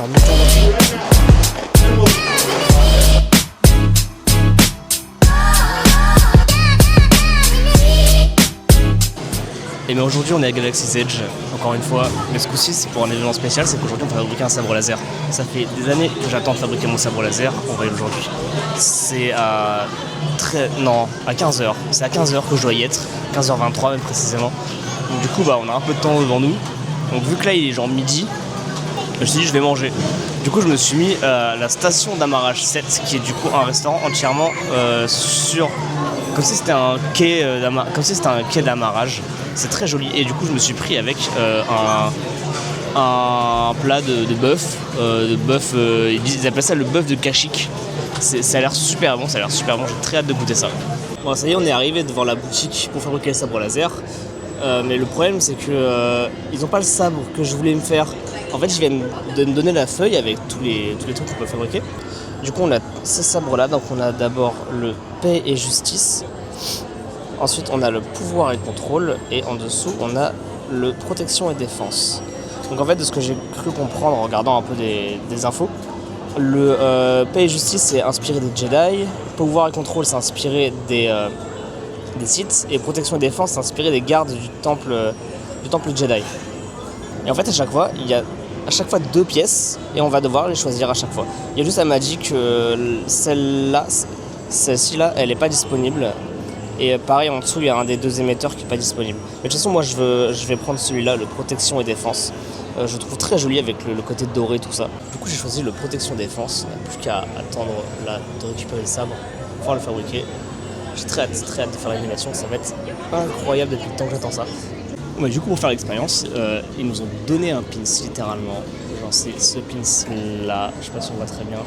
faire un métal. Et mais aujourd'hui on est à Galaxy's Edge, encore une fois, mais ce coup-ci c'est pour un événement spécial, c'est qu'aujourd'hui on va fabriquer un sabre laser. Ça fait des années que j'attends de fabriquer mon sabre laser, on va y aujourd'hui. C'est à 15h, c'est à 15h que je dois y être, 15h23 même précisément. Donc du coup on a un peu de temps devant nous, donc vu que là il est genre midi, je me suis dit je vais manger. Du coup je me suis mis à la station d'amarrage 7, qui est du coup un restaurant entièrement comme si c'était un quai d'amarrage. C'est très joli et du coup je me suis pris avec un plat de bœuf, ils appellent ça le bœuf de Kashik. Ça a l'air super bon, j'ai très hâte de goûter ça. Bon ça y est, on est arrivé devant la boutique pour fabriquer le sabre laser, mais le problème c'est que ils n'ont pas le sabre que je voulais me faire. En fait, je viens de me donner la feuille avec tous les trucs qu'on peut fabriquer. Du coup, on a ces sabres-là. Donc, on a d'abord le paix et justice. Ensuite, on a le pouvoir et contrôle. Et en dessous, on a le protection et défense. Donc, en fait, de ce que j'ai cru comprendre en regardant un peu des infos, le paix et justice, c'est inspiré des Jedi. Pouvoir et contrôle, c'est inspiré des Sith. Et protection et défense, c'est inspiré des gardes du temple Jedi. Et en fait, à chaque fois, il y a deux pièces et on va devoir les choisir à chaque fois. Il y a juste, elle m'a dit que celle-ci là, elle n'est pas disponible. Et pareil, en dessous, il y a un des deux émetteurs qui n'est pas disponible. Mais de toute façon, moi, je vais prendre celui-là, le protection et défense. Je le trouve très joli avec le côté doré, tout ça. Du coup, j'ai choisi le protection défense. On n'a plus qu'à attendre là, de récupérer le sabre, pouvoir le fabriquer. J'ai très hâte de faire l'animation. Ça va être incroyable depuis le temps que j'attends ça. Ouais, du coup, pour faire l'expérience, ils nous ont donné un pins, littéralement. Genre, c'est ce pins-là. Je sais pas si on voit très bien.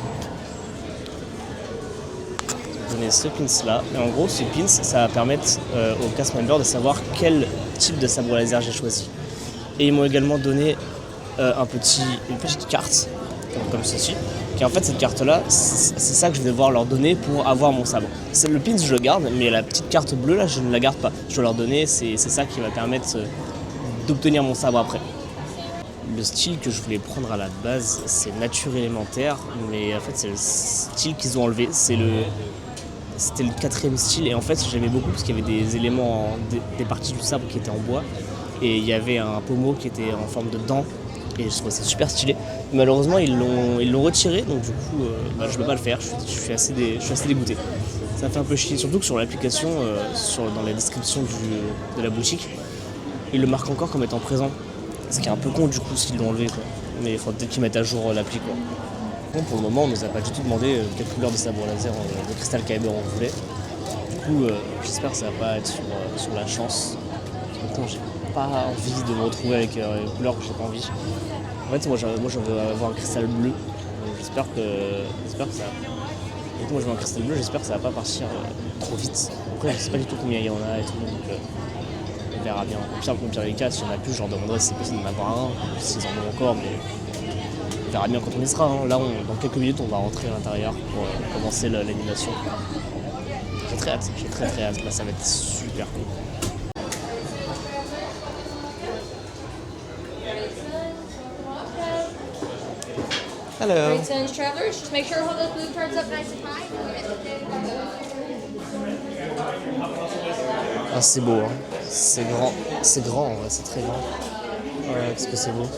Ils nous ont donné ce pins-là. Et en gros, ce pins, ça va permettre aux cast members de savoir quel type de sabre laser j'ai choisi. Et ils m'ont également donné une petite carte, comme ceci. Qui en fait, cette carte-là, c'est ça que je vais devoir leur donner pour avoir mon sabre. Le pins, je le garde, mais la petite carte bleue, là, je ne la garde pas. Je dois leur donner, c'est ça qui va permettre d'obtenir mon sabre après. Le style que je voulais prendre à la base, c'est nature élémentaire, mais en fait, c'est le style qu'ils ont enlevé. C'était le 4e style, et en fait, j'aimais beaucoup parce qu'il y avait des éléments, des parties du sabre qui étaient en bois, et il y avait un pommeau qui était en forme de dent. Et je trouvais ça super stylé. Malheureusement, ils l'ont retiré, donc du coup, je peux pas le faire. Je suis assez dégoûté. Ça fait un peu chier, surtout que sur l'application, dans la description de la boutique, ils le marquent encore comme étant présent. Ce qui est un peu con du coup s'ils l'ont enlevé, quoi. Mais il faudra peut-être qu'ils mettent à jour l'appli, quoi. Bon, pour le moment, on nous a pas du tout demandé quelle couleur de sabre laser de cristal kyber on voulait. Du coup, j'espère que ça va pas être sur la chance. Maintenant, j'ai pas envie de me retrouver avec une couleur que j'ai pas envie. En fait, moi je veux avoir un cristal bleu. Donc, j'espère que ça. Donc moi je veux un cristal bleu, j'espère que ça va pas partir trop vite. Après, je sais pas du tout combien il y en a et tout, donc on verra bien. Au pire des cas, s'il y en a plus, je leur demanderai si c'est possible d'en avoir un, s'ils en ont encore, mais on verra bien quand on y sera. Hein. Là, dans quelques minutes, on va rentrer à l'intérieur pour commencer l'animation. J'ai très hâte. Là, ça va être super cool. Hello. Great Sons travelers, just make sure to hold those blue cards up nice and high. Ah, c'est beau, hein. C'est grand, ouais, c'est très grand. Ouais, qu'est-ce que c'est beau.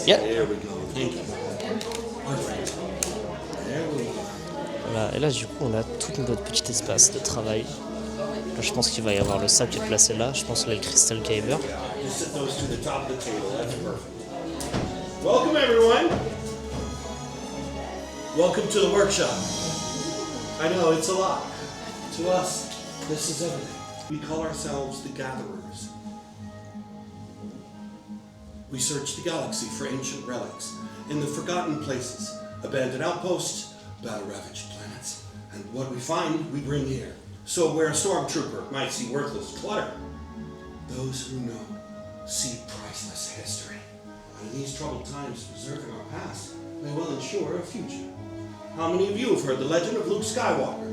Yeah. Voilà, et là du coup on a tout notre petit espace de travail. Là, je pense qu'il va y avoir le sac qui est placé là, je pense que là le crystal kyber. Welcome everyone. Welcome to the workshop. I know it's a lot. To us, this is everything. We call ourselves the gatherers. We search the galaxy for ancient relics in the forgotten places, abandoned outposts, battle-ravaged planets. And what we find, we bring here. So where a stormtrooper might see worthless clutter, those who know see priceless history. In these troubled times, preserving our past may well ensure a future. How many of you have heard the legend of Luke Skywalker?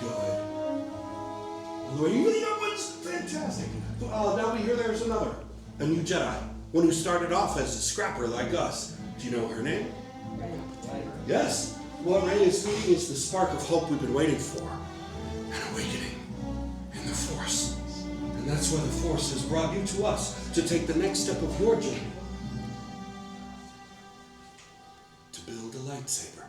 Good. Are you really not ones? fantastic. Now we hear there's another. A new Jedi. One who started off as a scrapper like us. Do you know her name? Yes. What Rey is feeding is the spark of hope we've been waiting for. An awakening in the Force. And that's why the Force has brought you to us to take the next step of your journey. To build a lightsaber.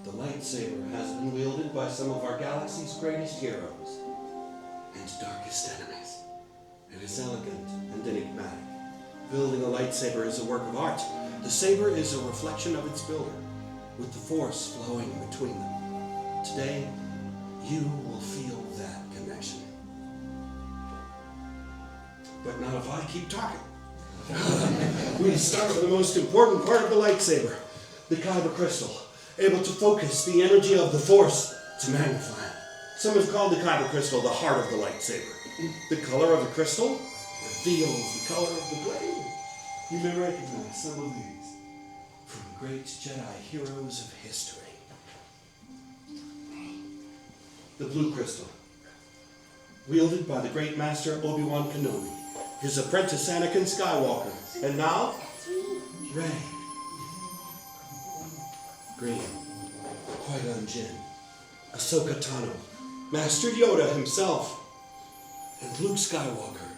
The lightsaber has been wielded by some of our galaxy's greatest heroes and darkest enemies. It is elegant and enigmatic. Building a lightsaber is a work of art. The saber is a reflection of its builder, with the Force flowing between them. Today, you will feel that connection. But not if I keep talking. We start with the most important part of the lightsaber, the kyber crystal, able to focus the energy of the Force to magnify it. Some have called the kyber crystal the heart of the lightsaber. The color of the crystal reveals the color of the blade. You may recognize some of these from the great Jedi heroes of history. The blue crystal, wielded by the great master Obi-Wan Kenobi, his apprentice Anakin Skywalker, and now, Rey. Green, Qui-Gon Jinn, Ahsoka Tano, Master Yoda himself, and Luke Skywalker.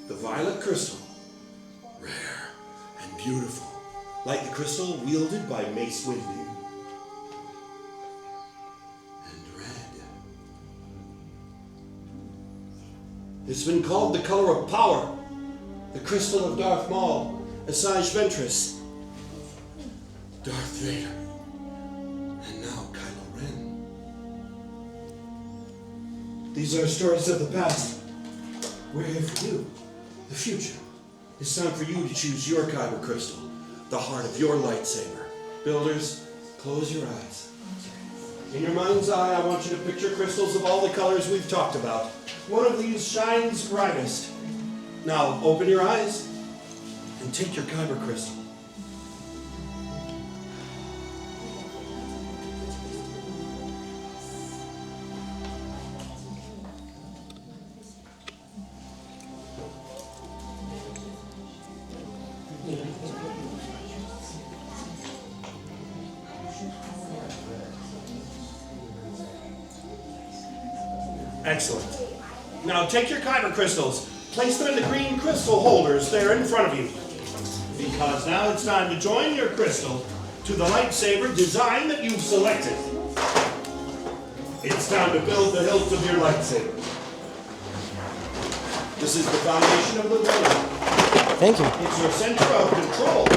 The violet crystal, rare and beautiful, like the crystal wielded by Mace Windu. And red. It's been called the color of power, the crystal of Darth Maul, Asajj Ventress, Darth Vader, and now Kylo Ren. These are stories of the past. We're here for you, the future. It's time for you to choose your kyber crystal, the heart of your lightsaber. Builders, close your eyes. In your mind's eye, I want you to picture crystals of all the colors we've talked about. One of these shines brightest. Now, open your eyes and take your kyber crystal. Excellent. Now take your kyber crystals, place them in the green crystal holders there in front of you. Because now it's time to join your crystal to the lightsaber design that you've selected. It's time to build the hilt of your lightsaber. This is the foundation of the blade. Thank you. It's your center of control.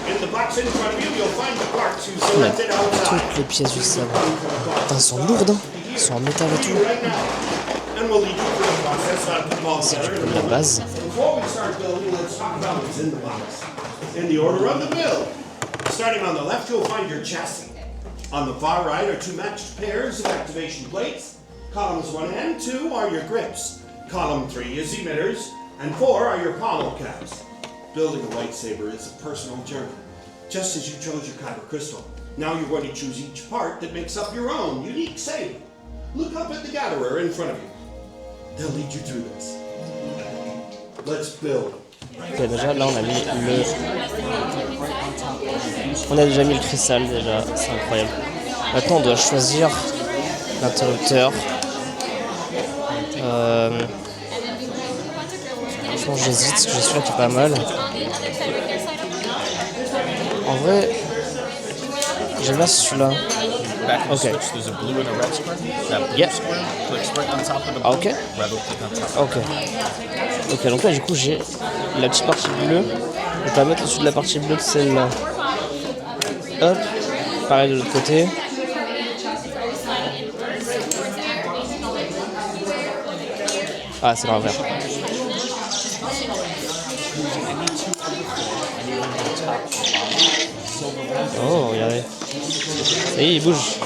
In the box in front of you, you'll find the parts you selected outside. Toutes les pièces du sabre. Putain, elles sont lourdes, hein. Elles sont en métal et tout. C'est du coup la base. Before we start building, let's talk about what's in the box. In the order of the build. Starting on the left, you'll find your chassis. On the far right are two matched pairs of activation plates. Columns 1 and 2 are your grips. Column 3 is emitters, and 4 are your pommel caps. Building a lightsaber is a personal journey, just as you chose your kyber crystal. Now you're going to choose each part that makes up your own unique saber. Look up at the gatherer in front of you. They'll lead you through this. Let's build. Ok, déjà là on a mis le... On a déjà mis le cristal déjà, c'est incroyable. Maintenant on doit choisir l'interrupteur. Franchement j'hésite parce que j'ai celui-là qui est pas mal. En vrai, j'aime bien celui-là. Ok. Yeah. Ah, ok. Ok. Ok, donc là du coup j'ai la petite partie bleue. Je vais pas mettre au-dessus de la partie bleue de celle-là. Hop. Pareil de l'autre côté. Ah, c'est l'envers. Oh, regardez. Ça y est, il bouge.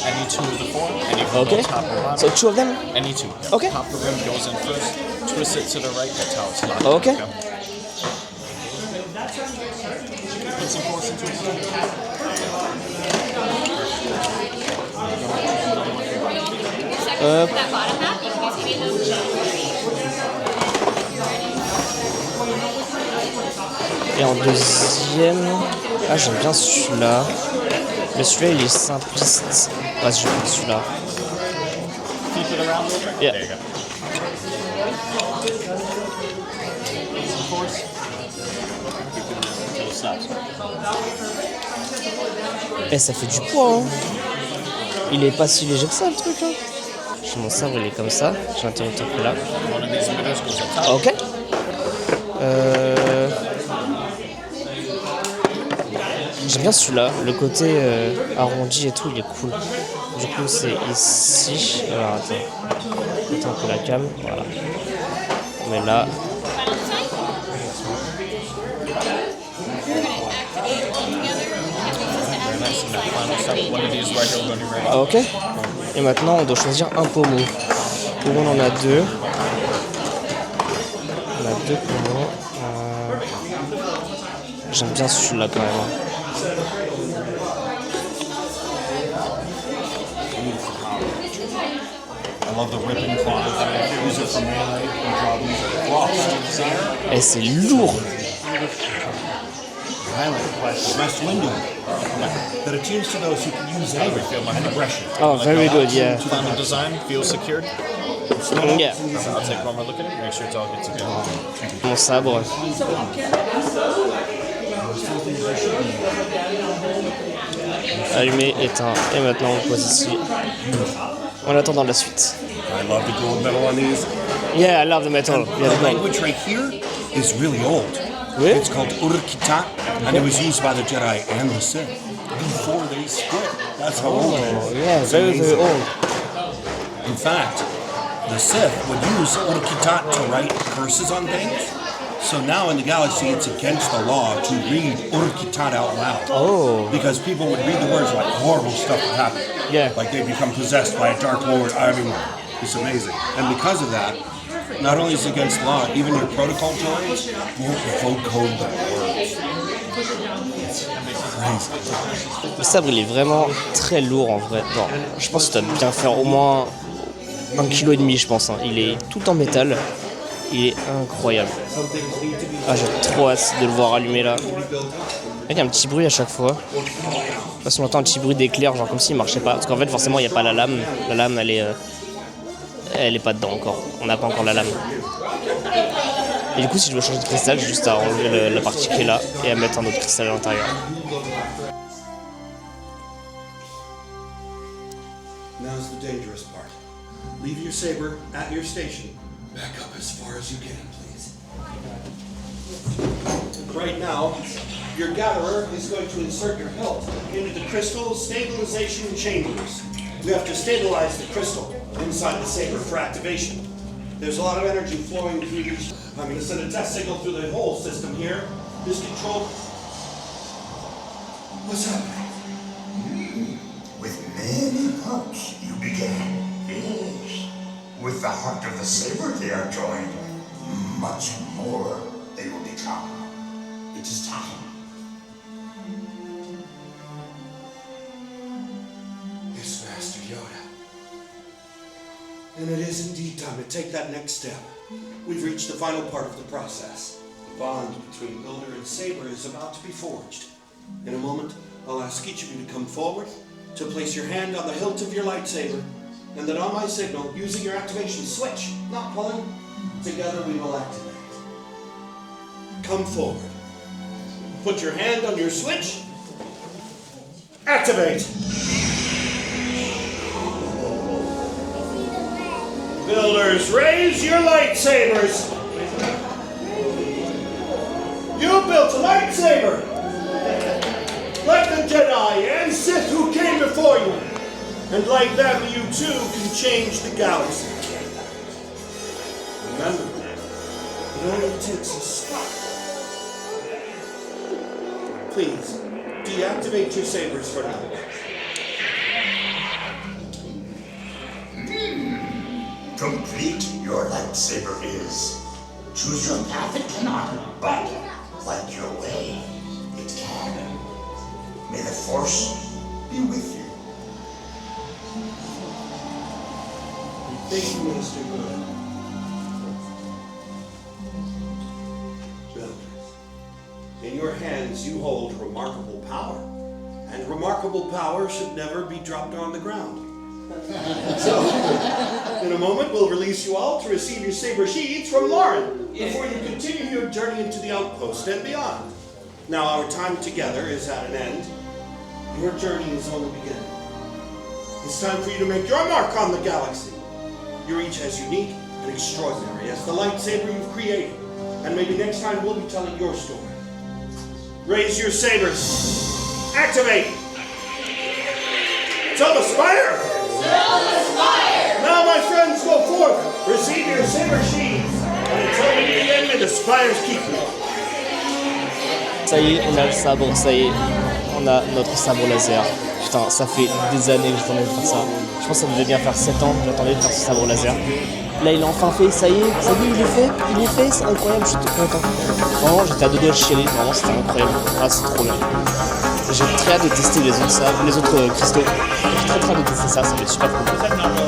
Any two of the four, any from Okay. both top and bottom. So 2 of them? Any two. Yep. Okay. Top of the rim goes in first. Twist it to the right. That's how it's locked. Okay. Put some force into it. That bottom half, you can see those. Et en deuxième, ah j'aime bien celui-là. Mais celui-là il est simpliste. Ouais, je vais prendre celui-là. Keep it around a little bit. Yeah. There you go. Some force. Keep it until it stops. Et ça fait du poids, hein. Il est pas si léger que ça le truc, hein. J'ai mon sabre, il est comme ça. J'ai l'interrupteur qui est là. One of these emitters goes up top. Ok. J'aime bien celui-là. Le côté arrondi et tout, il est cool. Du coup, c'est ici. Alors, attends un peu la cam. Voilà. On met là. Very nice. And that final step, one of these right here, we're going to be ready. Ah, ok. Et maintenant, on doit choisir un pommeau. Pommeau, on en a 2. On a 2 pommeaux. J'aime bien celui-là quand même. I love the ripping claws. Use it for melee and draw these claws. Et c'est lourd. West window that attunes to those who can use anger and aggression. Oh, very good, yeah. Final design feels secured. Yeah. I'll take one more look at it. Make sure it's all good to go. Mon sabre. Allumé, éteint. Et maintenant on pose ici. En attendant la suite. I love the gold metal on these. Yeah, I love the metal. Yeah, The the gold. language right here is really old. Really? It's called Urkitat, and it was used by the Jedi and the Sith before they split. That's how old it Oh, is. yeah, It's very, amazing. very old. In fact, the Sith would use Urkitat to write curses on things. So now in the galaxy, it's against the law to read Urkitat out loud. Oh. Because people would read the words like horrible stuff would happen. Yeah. Like they become possessed by a dark lord. I mean, it's amazing. And because of that, not only is it against law, even your protocol droids won't vocode the words. It's crazy. Le sabre il est vraiment très lourd en vrai. Bon, je pense que tu dois bien faire au moins 1,5 kg je pense. Hein. Il est tout en métal. Il est incroyable. Ah, j'ai trop hâte de le voir allumer là. Il y a un petit bruit à chaque fois. Parce qu'on entend un petit bruit d'éclair, genre comme s'il marchait pas. Parce qu'en fait, forcément, il n'y a pas la lame. La lame, elle est pas dedans encore. On n'a pas encore la lame. Et du coup, si je veux changer de cristal, j'ai juste à enlever la partie qui est là et à mettre un autre cristal à l'intérieur. Now's the dangerous part. Leave your saber at your station. Back up as far as you can, please. Right now, your gatherer is going to insert your hilt into the crystal stabilization chambers. We have to stabilize the crystal inside the saber for activation. There's a lot of energy flowing through these. I'm going to send a test signal through the whole system here. This control. What's happening? With many thoughts you began. Yes. With the heart of the saber they are joined. Much more they will become. It is time. Yes, Master Yoda. And it is indeed time to take that next step. We've reached the final part of the process. The bond between Builder and Saber is about to be forged. In a moment, I'll ask each of you to come forward, to place your hand on the hilt of your lightsaber, and then on my signal, using your activation switch, not pulling, together we will activate. Come forward. Put your hand on your switch. Activate! Builders, raise your lightsabers! You built a lightsaber! Like the Jedi and Sith who came before you. And like them, you too can change the galaxy. Remember, it only takes a spark. Please, deactivate your sabers for now. Complete your lightsaber is. Choose your path it cannot, but light your way it can. May the Force be with you. Thank you, Minister Good. Builders, in your hands you hold remarkable power, and remarkable power should never be dropped on the ground. So, in a moment we'll release you all to receive your saber sheaths from Lauren before you continue your journey into the outpost and beyond. Now our time together is at an end. Your journey is only beginning. It's time for you to make your mark on the galaxy. You're each as unique and extraordinary as the lightsaber you've created. And maybe next time we'll be telling your story. Raise your sabers. Activate. To the spire. Now, my friends, go forth. Receive your saber sheaths. And until we meet again, may the spires keep you. Ça y est, on a le sabre, ça y est, on a notre sabre laser. Putain, ça fait des années que j'attendais de faire ça. Je pense que ça devait bien faire 7 ans que j'attendais de faire ce sabre laser. Là, il est enfin fait, ça y est, il est fait, c'est incroyable, je suis tout content. Vraiment, j'étais à deux doigts de chialer, vraiment, c'était incroyable. Ah, c'est trop bien. J'ai très hâte de tester les autres cristaux. J'ai très hâte de tester ça va être super cool.